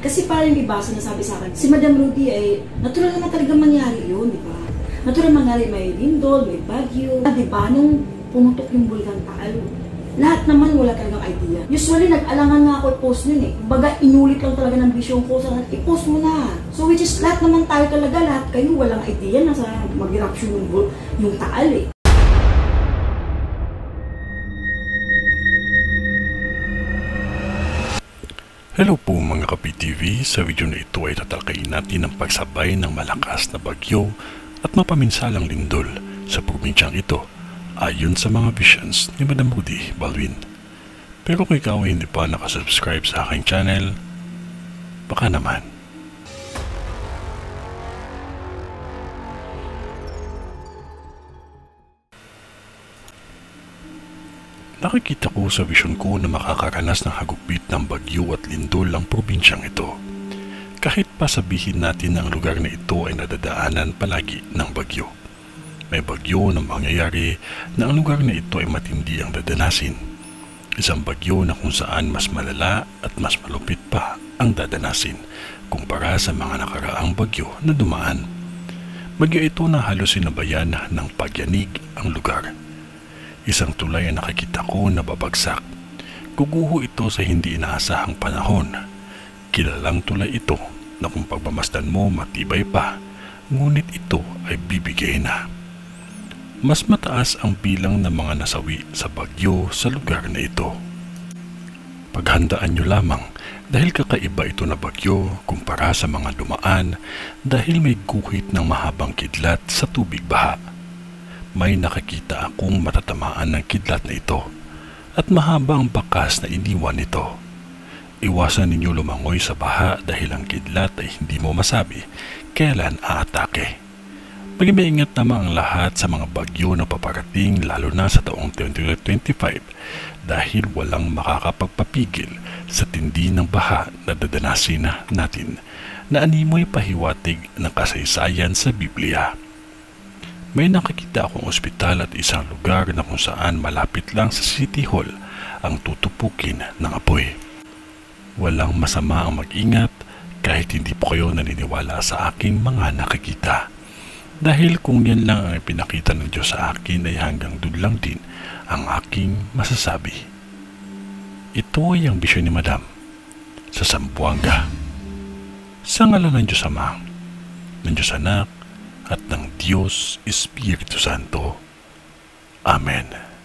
Kasi parang may basa na sabi sa akin, si Madam Ruby ay natural naman talaga mangyari yun, di ba? Natural mangyari, may lindol, may bagyo. Di ba, nung pumutok yung Bulkan Taal, lahat naman wala talagang idea. Usually, nag-alangan nga ako i-post nun eh. Kumbaga, inulit lang talaga ng vision ko sa i-post mo na. So, which is, lahat naman tayo talaga, lahat kayo walang idea na sa mag-eruption yung Taal eh. Hello po mga ka-PTV, sa video na ito ay tatalakayin natin ang pagsabay ng malakas na bagyo at mapaminsalang lindol sa probinsyang ito ayon sa mga visions ni Madam Rudy Baldwin. Pero kung ikaw ay hindi pa nakasubscribe sa aking channel, baka naman. Nakikita ko sa vision ko na makakaranas ng hagupit ng bagyo at lindol ang probinsyang ito. Kahit pa sabihin natin na ang lugar na ito ay nadadaanan palagi ng bagyo. May bagyo na mangyayari na ang lugar na ito ay matindi ang dadanasin. Isang bagyo na kung saan mas malala at mas malupit pa ang dadanasin kumpara sa mga nakaraang bagyo na dumaan. Bagyo ito na halos sinabayan ng pagyanig ang lugar. Isang tulay ang nakikita ko na babagsak. Guguho ito sa hindi inaasahang panahon. Kilalang tulay ito na kung pagmamasdan mo matibay pa, ngunit ito ay bibigay na. Mas mataas ang bilang ng mga nasawi sa bagyo sa lugar na ito. Paghandaan nyo lamang dahil kakaiba ito na bagyo kumpara sa mga dumaan dahil may guhit ng mahabang kidlat sa tubig baha. May nakikita akong matatamaan ng kidlat na ito at mahaba ang bakas na iniwan nito. Iwasan ninyo lumangoy sa baha dahil ang kidlat ay hindi mo masabi kailan aatake. Maging maingat naman ang lahat sa mga bagyo na paparating lalo na sa taong 2025 dahil walang makakapagpapigil sa tindi ng baha na dadanasin natin na animoy pahiwatig ng kasaysayan sa Biblia. May nakikita akong ospital at isang lugar na kung saan malapit lang sa City Hall ang tutupukin ng apoy. Walang masama ang mag-ingat kahit hindi po kayo naniniwala sa aking mga nakikita. Dahil kung yan lang ang ipinakita ng Diyos sa akin ay hanggang doon lang din ang aking masasabi. Ito ay ang bisyon ni Madam sa Zamboanga. Sa ngalan ng Diyos Ama, ng Diyos Anak, at ng Diyos Espiritu Santo. Amen.